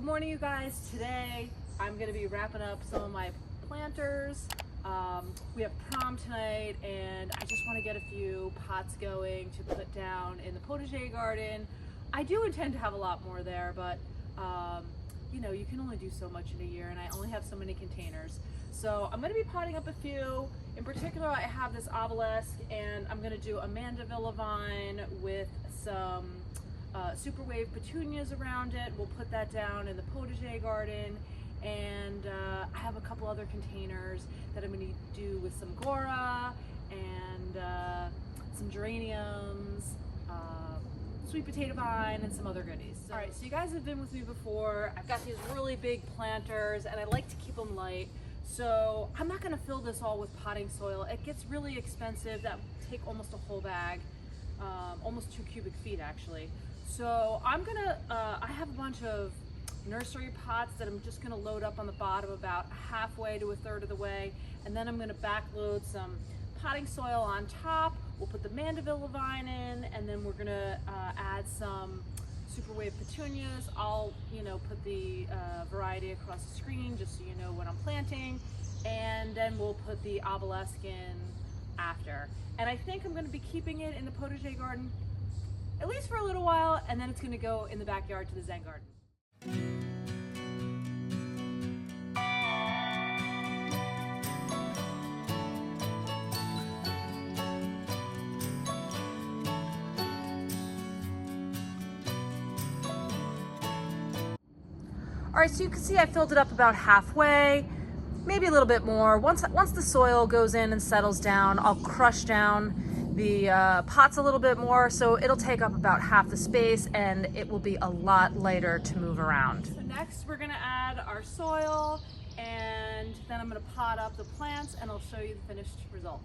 morning, you guys. Today I'm going to be wrapping up some of my planters. We have prom tonight and I just want to get a few pots going to put down in the Potager Garden. I do intend to have a lot more there, but you know, you can only do so much in a year and I only have so many containers. So I'm going to be potting up a few. In particular, I have this obelisk and I'm going to do a Mandevilla vine with some superwave petunias around it. We'll put that down in the Potager Garden, and I have a couple other containers that I'm going to do with some Gaura and some geraniums, sweet potato vine, and some other goodies. So, all right, so you guys have been with me before. I've got these really big planters and I like to keep them light. So I'm not going to fill this all with potting soil. It gets really expensive. That would take almost a whole bag, almost 2 cubic feet actually. So I'm gonna, I have a bunch of nursery pots that I'm just gonna load up on the bottom about halfway to a third of the way, and then I'm gonna backload some potting soil on top. We'll put the Mandevilla vine in, and then we're gonna add some superwave petunias. I'll, put the variety across the screen just so you know what I'm planting, and then we'll put the obelisk in after. And I think I'm gonna be keeping it in the Potager Garden at least for a little while, and then it's going to go in the backyard to the Zen garden. All right, so you can see I filled it up about halfway, maybe a little bit more. Once the soil goes in and settles down, I'll crush down the pots a little bit more, so it'll take up about half the space and it will be a lot lighter to move around. So next we're gonna add our soil, and then I'm gonna pot up the plants and I'll show you the finished result.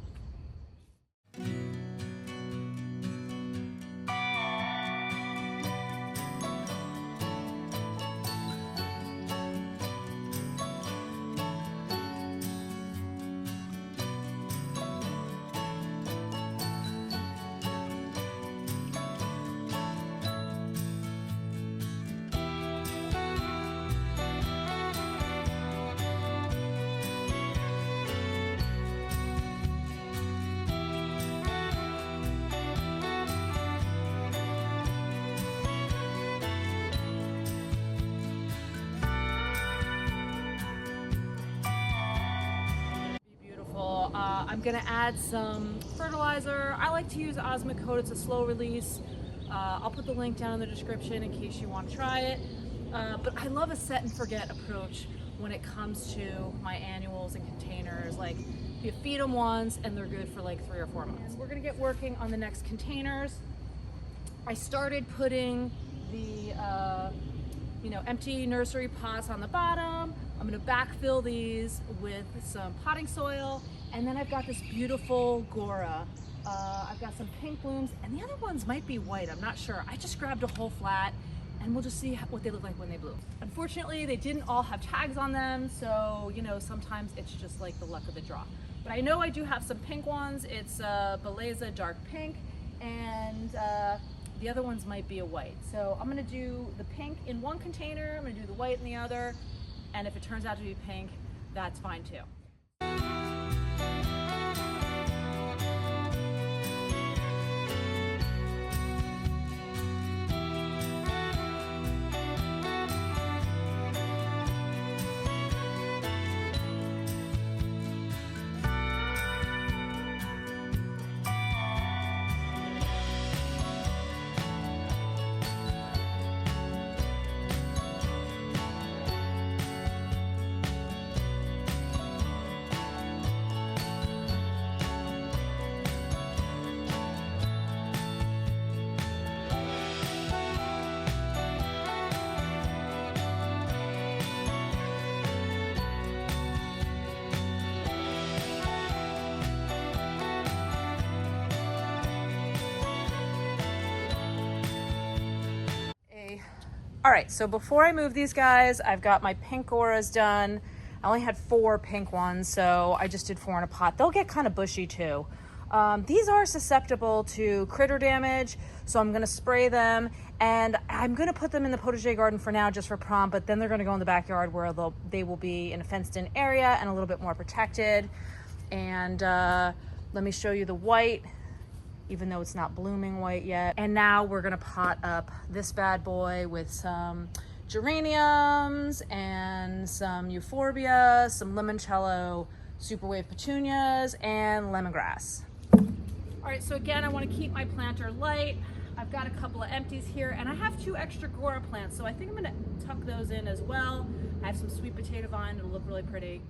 I'm gonna add some fertilizer. I like to use Osmocote, it's a slow release. I'll put the link down in the description in case you want to try it. But I love a set and forget approach when it comes to my annuals and containers. Like, you feed them once and they're good for like 3 or 4 months. We're gonna get working on the next containers. I started putting the empty nursery pots on the bottom. I'm gonna backfill these with some potting soil, and then I've got this beautiful Gaura. I've got some pink blooms, and the other ones might be white, I'm not sure. I just grabbed a whole flat, and we'll just see what they look like when they bloom. Unfortunately, they didn't all have tags on them, so sometimes it's just like the luck of the draw. But I know I do have some pink ones. It's Belleza dark pink, and the other ones might be a white. So I'm gonna do the pink in one container, I'm gonna do the white in the other, and if it turns out to be pink, that's fine too. All right, so before I move these guys, I've got my pink Gauras done. I only had 4 pink ones, so I just did 4 in a pot. They'll get kind of bushy too. These are susceptible to critter damage, so I'm gonna spray them, and I'm gonna put them in the potager garden for now just for prom, but then they're gonna go in the backyard where they will be in a fenced in area and a little bit more protected. And let me show you the white, even though it's not blooming white yet. And now we're gonna pot up this bad boy with some geraniums and some euphoria, some limoncello, superwave petunias, and lemongrass. All right, so again, I want to keep my planter light. I've got a couple of empties here, and I have 2 extra Gaura plants, so I think I'm gonna tuck those in as well. I have some sweet potato vine, it'll look really pretty.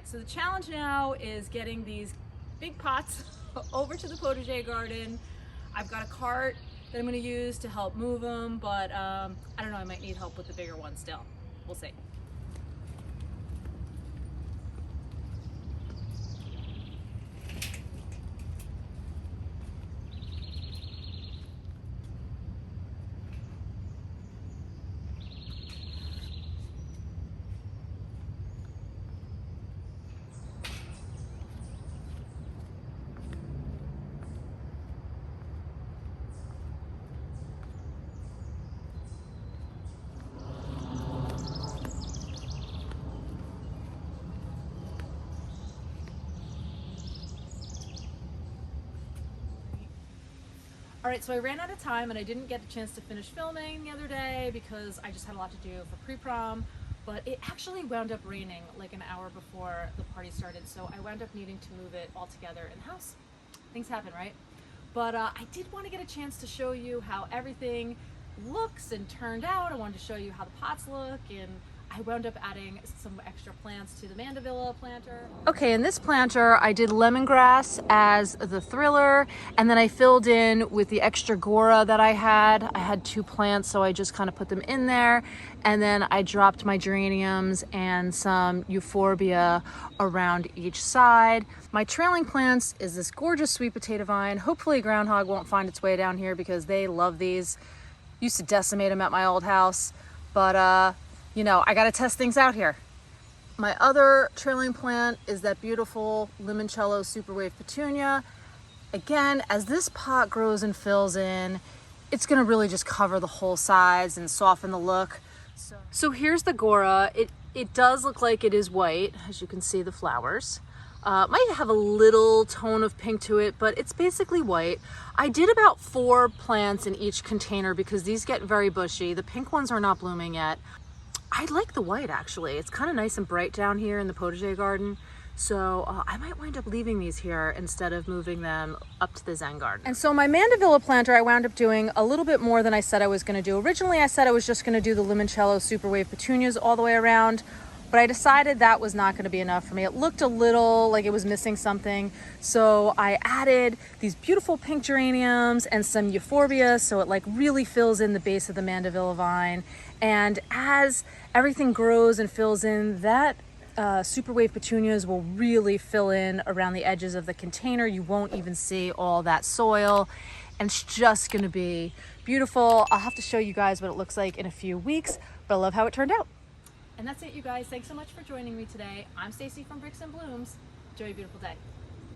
So the challenge now is getting these big pots over to the potager garden. I've got a cart that I'm going to use to help move them, but I don't know, I might need help with the bigger ones still. We'll see. All right, so I ran out of time and I didn't get a chance to finish filming the other day because I just had a lot to do for pre-prom, but it actually wound up raining like an hour before the party started, so I wound up needing to move it all together in the house. Things happen, right? But I did want to get a chance to show you how everything looks and turned out. I wanted to show you how the pots look, and I wound up adding some extra plants to the Mandevilla planter. Okay, in this planter, I did lemongrass as the thriller, and then I filled in with the extra Gaura that I had. I had 2 plants, so I just kind of put them in there, and then I dropped my geraniums and some euphoria around each side. My trailing plants is this gorgeous sweet potato vine. Hopefully groundhog won't find its way down here because they love these. Used to decimate them at my old house, but you know, I gotta test things out here. My other trailing plant is that beautiful Limoncello superwave petunia. Again, as this pot grows and fills in, it's gonna really just cover the whole sides and soften the look. So here's the Gaura. It does look like it is white, as you can see the flowers. Might have a little tone of pink to it, but it's basically white. I did about 4 plants in each container because these get very bushy. The pink ones are not blooming yet. I like the white actually. It's kind of nice and bright down here in the potager garden. So I might wind up leaving these here instead of moving them up to the Zen garden. And so my Mandevilla planter, I wound up doing a little bit more than I said I was gonna do. Originally I said I was just gonna do the Limoncello superwave petunias all the way around, but I decided that was not gonna be enough for me. It looked a little like it was missing something. So I added these beautiful pink geraniums and some euphoria, so it like really fills in the base of the Mandevilla vine. And as everything grows and fills in, that superwave petunias will really fill in around the edges of the container. You won't even see all that soil. and it's just gonna be beautiful. I'll have to show you guys what it looks like in a few weeks, but I love how it turned out. And that's it, you guys. Thanks so much for joining me today. I'm Stacy from Bricks and Blooms. Enjoy your beautiful day.